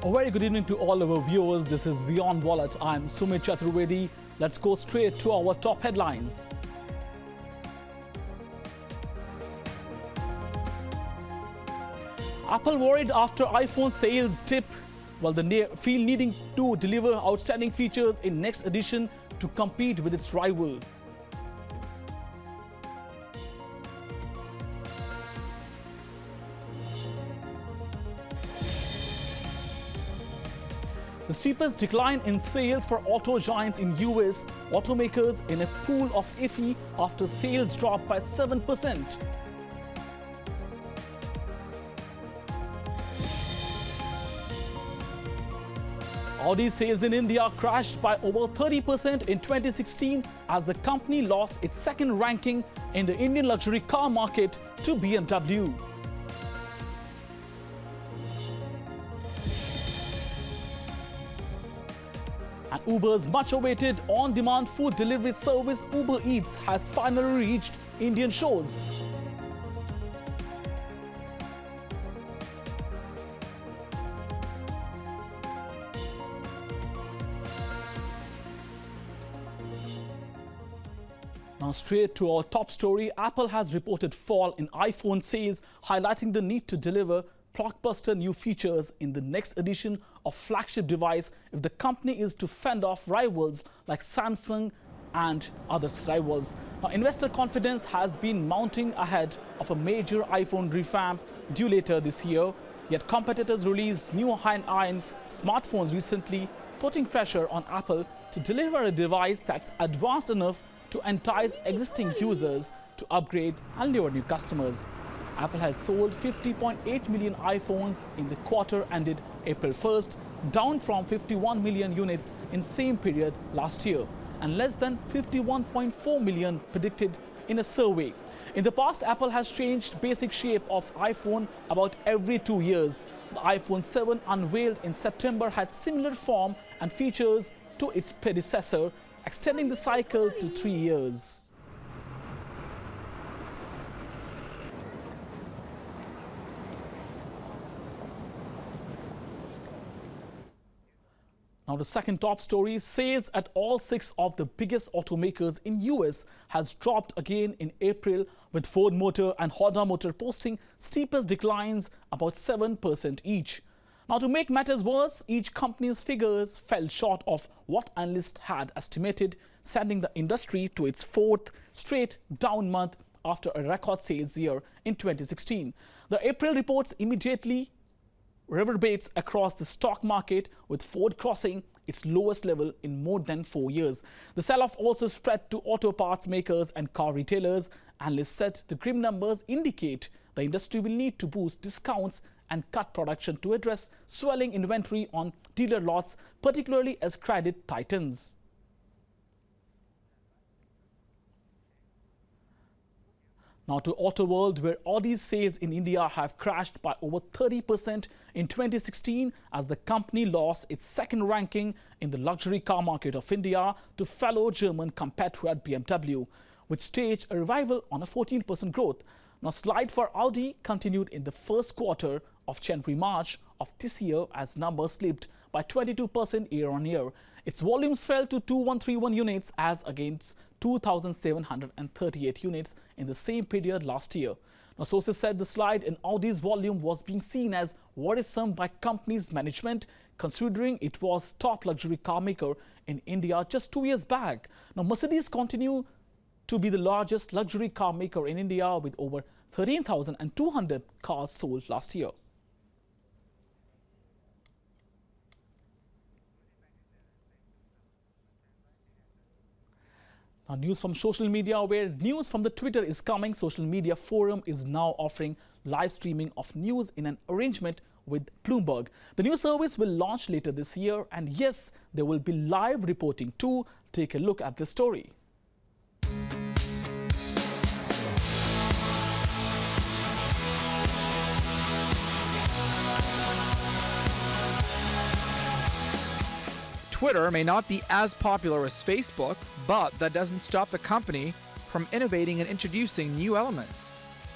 A very good evening to all our viewers. This is WION Wallet. I'm Sumit Chaturvedi. Let's go straight to our top headlines. Apple worried after iPhone sales dip, while they feel needing to deliver outstanding features in next edition to compete with its rival. The steepest decline in sales for auto giants in US, automakers in a pool of iffy after sales dropped by 7%. Audi sales in India crashed by over 30% in 2016 as the company lost its second ranking in the Indian luxury car market to BMW. And Uber's much-awaited on-demand food delivery service Uber Eats has finally reached Indian shores. Now straight to our top story. Apple has reported fall in iPhone sales, highlighting the need to deliver blockbuster new features in the next edition of flagship device if the company is to fend off rivals like Samsung and other rivals. Now, investor confidence has been mounting ahead of a major iPhone revamp due later this year. Yet competitors released new high-end smartphones recently, putting pressure on Apple to deliver a device that's advanced enough to entice existing users to upgrade and lure new customers. Apple has sold 50.8 million iPhones in the quarter ended April 1st, down from 51 million units in same period last year, and less than 51.4 million predicted in a survey. In the past, Apple has changed basic shape of iPhone about every 2 years. The iPhone 7 unveiled in September had similar form and features to its predecessor, extending the cycle to 3 years. Now the second top story, sales at all 6 of the biggest automakers in US has dropped again in April, with Ford Motor and Honda Motor posting steepest declines, about 7% each. Now to make matters worse, each company's figures fell short of what analysts had estimated, sending the industry to its 4th straight down month after a record sales year in 2016. The April reports immediately reverberates across the stock market, with Ford crossing its lowest level in more than 4 years. The sell-off also spread to auto parts makers and car retailers. Analysts said the grim numbers indicate the industry will need to boost discounts and cut production to address swelling inventory on dealer lots, particularly as credit tightens. Now to Auto World, where Audi's sales in India have crashed by over 30% in 2016 as the company lost its second ranking in the luxury car market of India to fellow German compatriot BMW, which staged a revival on a 14% growth. Now slide for Audi continued in the first quarter of January-March of this year as numbers slipped by 22% year-on-year. Its volumes fell to 2131 units as against 2,738 units in the same period last year. Now, sources said the slide in Audi's volume was being seen as worrisome by company's management, considering it was top luxury car maker in India just 2 years back. Now, Mercedes continue to be the largest luxury car maker in India with over 13,200 cars sold last year. Now, news from social media, where news from the Twitter is coming. Social media forum is now offering live streaming of news in an arrangement with Bloomberg. The new service will launch later this year, and yes, there will be live reporting too. Take a look at this story. Twitter may not be as popular as Facebook, but that doesn't stop the company from innovating and introducing new elements,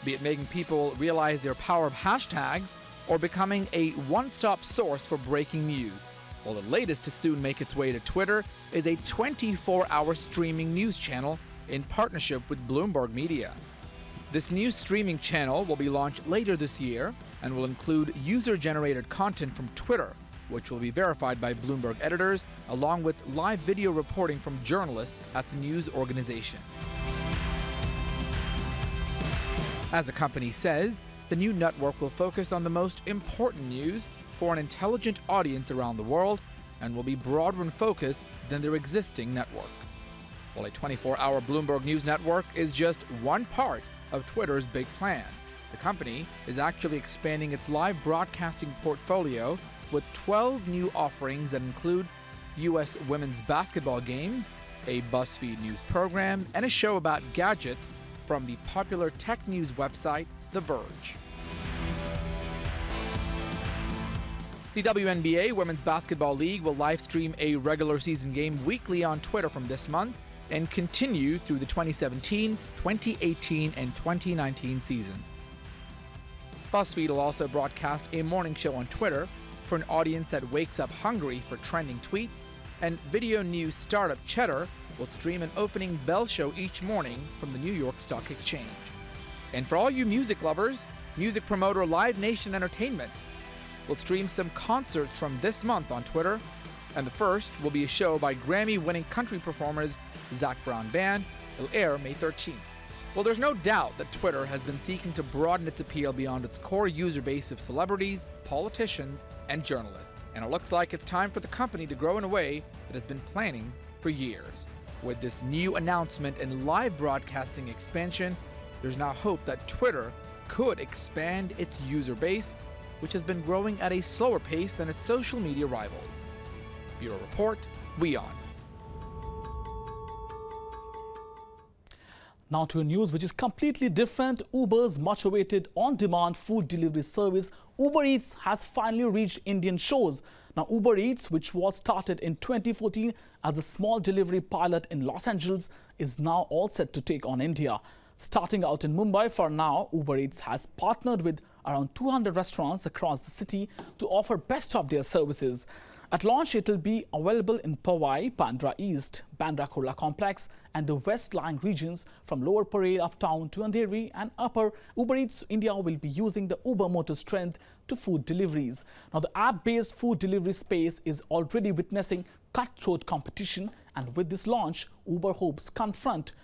be it making people realize their power of hashtags or becoming a one-stop source for breaking news. While the latest to soon make its way to Twitter is a 24-hour streaming news channel in partnership with Bloomberg Media. This new streaming channel will be launched later this year and will include user-generated content from Twitter, which will be verified by Bloomberg editors, along with live video reporting from journalists at the news organization. As the company says, the new network will focus on the most important news for an intelligent audience around the world and will be broader in focus than their existing network. While a 24-hour Bloomberg News network is just one part of Twitter's big plan, the company is actually expanding its live broadcasting portfolio with 12 new offerings that include U.S. women's basketball games, a BuzzFeed news program, and a show about gadgets from the popular tech news website The Verge. The WNBA Women's Basketball League will live stream a regular season game weekly on Twitter from this month and continue through the 2017, 2018, and 2019 seasons. BuzzFeed will also broadcast a morning show on Twitter for an audience that wakes up hungry for trending tweets, and video news startup Cheddar will stream an opening bell show each morning from the New York Stock Exchange. And for all you music lovers, music promoter Live Nation Entertainment will stream some concerts from this month on Twitter, and the first will be a show by Grammy-winning country performers Zac Brown Band. It'll air May 13th. Well, there's no doubt that Twitter has been seeking to broaden its appeal beyond its core user base of celebrities, politicians, and journalists. And it looks like it's time for the company to grow in a way it has been planning for years. With this new announcement and live broadcasting expansion, there's now hope that Twitter could expand its user base, which has been growing at a slower pace than its social media rivals. Bureau Report, WION. Now to a news which is completely different. Uber's much-awaited on-demand food delivery service, Uber Eats, has finally reached Indian shores. Now, Uber Eats, which was started in 2014 as a small delivery pilot in Los Angeles, is now all set to take on India. Starting out in Mumbai for now, Uber Eats has partnered with around 200 restaurants across the city to offer best of their services. At launch, it will be available in Powai, Bandra East, Bandra Kurla Complex and the west-lying regions from Lower Parel uptown to Andheri and Upper. Uber Eats India will be using the Uber motor strength to food deliveries. Now, the app-based food delivery space is already witnessing cutthroat competition, and with this launch, Uber hopes confront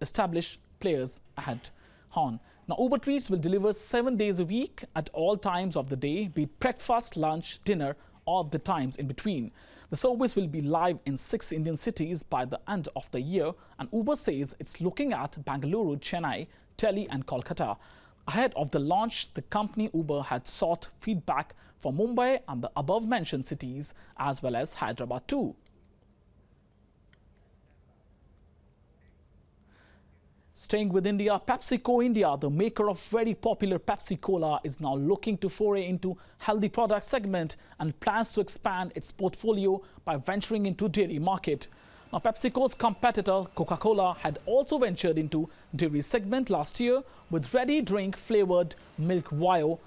established players ahead on. Now, Uber Treats will deliver 7 days a week at all times of the day, be it breakfast, lunch, dinner, or the times in between. The service will be live in 6 Indian cities by the end of the year, and Uber says it's looking at Bangalore, Chennai, Delhi and Kolkata. Ahead of the launch, the company Uber had sought feedback from Mumbai and the above-mentioned cities, as well as Hyderabad too. Staying with India, PepsiCo India, the maker of very popular Pepsi Cola, is now looking to foray into healthy product segment and plans to expand its portfolio by venturing into dairy market. Now, PepsiCo's competitor Coca-Cola had also ventured into dairy segment last year with ready drink flavored milk WION,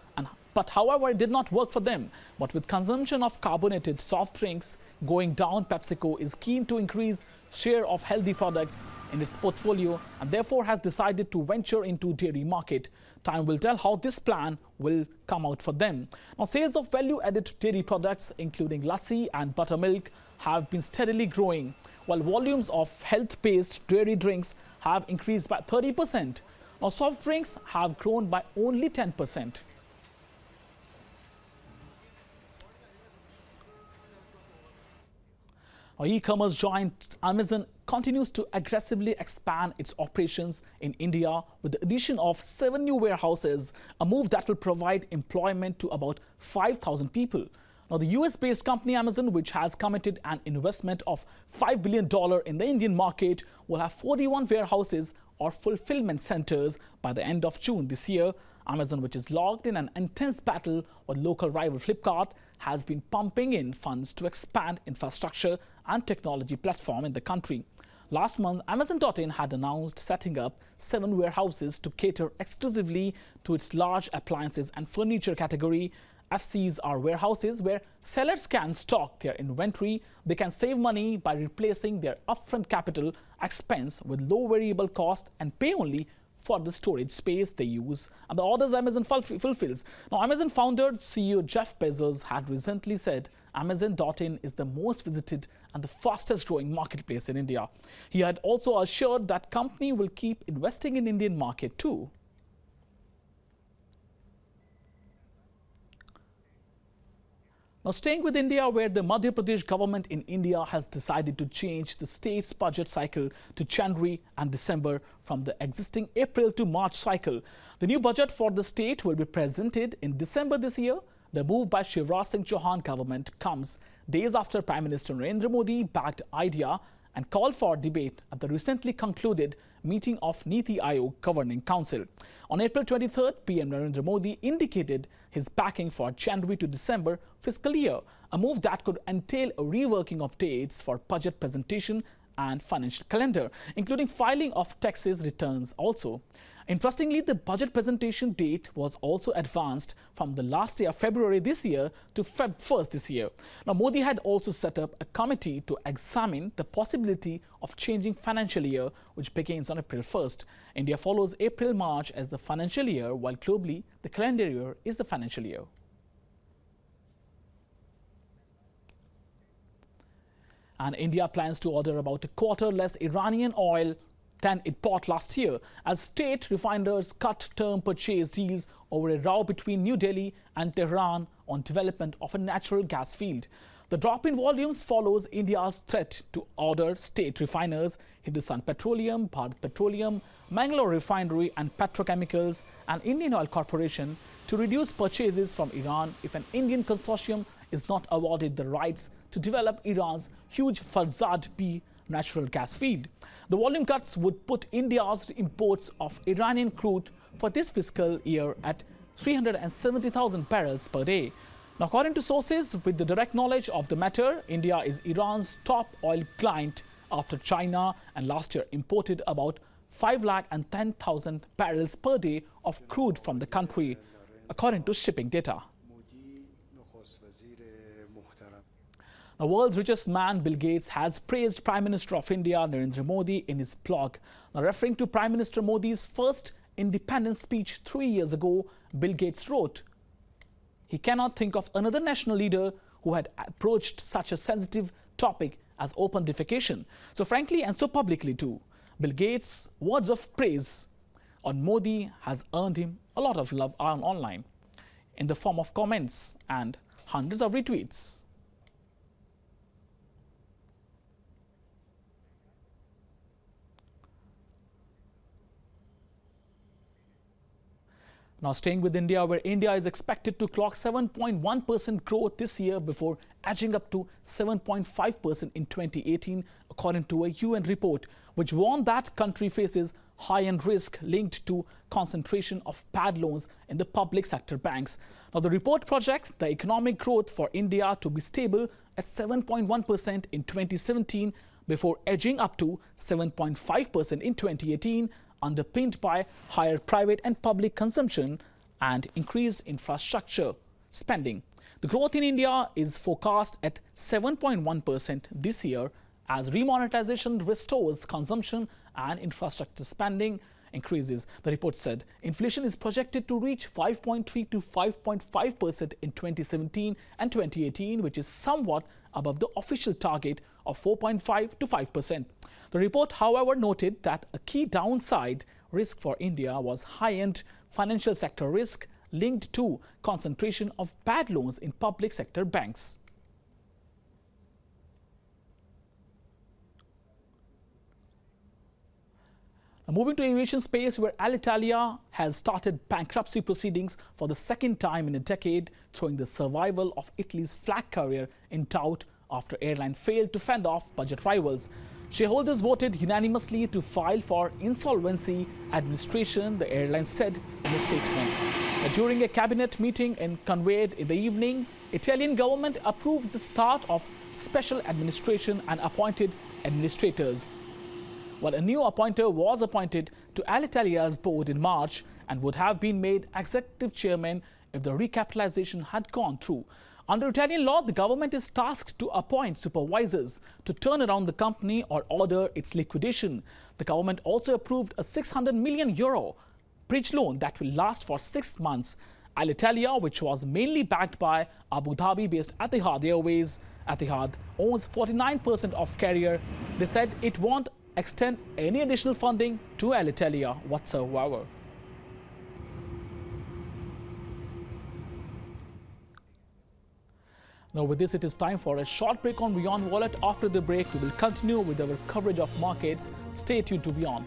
but however it did not work for them. But with consumption of carbonated soft drinks going down, PepsiCo is keen to increase share of healthy products in its portfolio and therefore has decided to venture into dairy market. Time will tell how this plan will come out for them. Now, sales of value-added dairy products including lassi and buttermilk have been steadily growing, while volumes of health-based dairy drinks have increased by 30%. Now, soft drinks have grown by only 10%. E-commerce giant Amazon continues to aggressively expand its operations in India with the addition of 7 new warehouses, a move that will provide employment to about 5,000 people. Now, the US-based company Amazon, which has committed an investment of $5 billion in the Indian market, will have 41 warehouses or fulfillment centers by the end of June this year. Amazon, which is locked in an intense battle with local rival Flipkart, has been pumping in funds to expand infrastructure and technology platform in the country. Last month, Amazon.in had announced setting up 7 warehouses to cater exclusively to its large appliances and furniture category. FCs are warehouses where sellers can stock their inventory. They can save money by replacing their upfront capital expense with low variable cost and pay only for the storage space they use and the orders Amazon fulfills. Now, Amazon founder CEO Jeff Bezos had recently said Amazon.in is the most visited and the fastest growing marketplace in India. He had also assured that company will keep investing in Indian market too. Now, staying with India, where the Madhya Pradesh government in India has decided to change the state's budget cycle to January and December from the existing April to March cycle. The new budget for the state will be presented in December this year. The move by Shivraj Singh Chauhan government comes days after Prime Minister Narendra Modi backed idea and called for debate at the recently concluded meeting of Niti Aayog Governing Council. On April 23rd, PM Narendra Modi indicated his backing for January to December fiscal year, a move that could entail a reworking of dates for budget presentation and financial calendar, including filing of taxes returns also. Interestingly, the budget presentation date was also advanced from the last day of February this year to Feb 1st this year. Now, Modi had also set up a committee to examine the possibility of changing financial year, which begins on April 1st. India follows April-March as the financial year, while globally, the calendar year is the financial year. And India plans to order about a quarter less Iranian oil than it bought last year, as state refiners cut term purchase deals over a row between New Delhi and Tehran on development of a natural gas field. The drop in volumes follows India's threat to order state refiners Hindustan Petroleum, Bharat Petroleum, Mangalore Refinery and Petrochemicals and Indian Oil Corporation to reduce purchases from Iran if an Indian consortium is not awarded the rights to develop Iran's huge Farzad B natural gas field. The volume cuts would put India's imports of Iranian crude for this fiscal year at 370,000 barrels per day. Now, according to sources with the direct knowledge of the matter, India is Iran's top oil client after China, and last year imported about 510,000 barrels per day of crude from the country, according to shipping data. The world's richest man, Bill Gates, has praised Prime Minister of India, Narendra Modi, in his blog. Now, referring to Prime Minister Modi's first independence speech 3 years ago, Bill Gates wrote, he cannot think of another national leader who had approached such a sensitive topic as open defecation. So frankly and so publicly too, Bill Gates' words of praise on Modi has earned him a lot of love online in the form of comments and hundreds of retweets. Now, staying with India, where India is expected to clock 7.1% growth this year before edging up to 7.5% in 2018, according to a UN report, which warned that country faces high-end risk linked to concentration of bad loans in the public sector banks. Now, the report projects the economic growth for India to be stable at 7.1% in 2017 before edging up to 7.5% in 2018, underpinned by higher private and public consumption and increased infrastructure spending. The growth in India is forecast at 7.1% this year as remonetization restores consumption and infrastructure spending increases. The report said inflation is projected to reach 5.3 to 5.5% in 2017 and 2018, which is somewhat above the official target of 4.5 to 5%. The report, however, noted that a key downside risk for India was high-end financial sector risk linked to concentration of bad loans in public sector banks. Now, moving to aviation space, where Alitalia has started bankruptcy proceedings for the second time in a decade, throwing the survival of Italy's flag carrier in doubt after airline failed to fend off budget rivals. Shareholders voted unanimously to file for insolvency administration, the airline said in a statement. During a cabinet meeting convened in the evening, Italian government approved the start of special administration and appointed administrators. while a new appointer was appointed to Alitalia's board in March and would have been made executive chairman if the recapitalization had gone through. Under Italian law, the government is tasked to appoint supervisors to turn around the company or order its liquidation. The government also approved a €600 million bridge loan that will last for 6 months. Alitalia, which was mainly backed by Abu Dhabi-based Etihad Airways, Etihad owns 49% of Carrier. They said it won't extend any additional funding to Alitalia whatsoever. Now with this, it is time for a short break on WION Wallet. After the break, we will continue with our coverage of markets. Stay tuned to WION.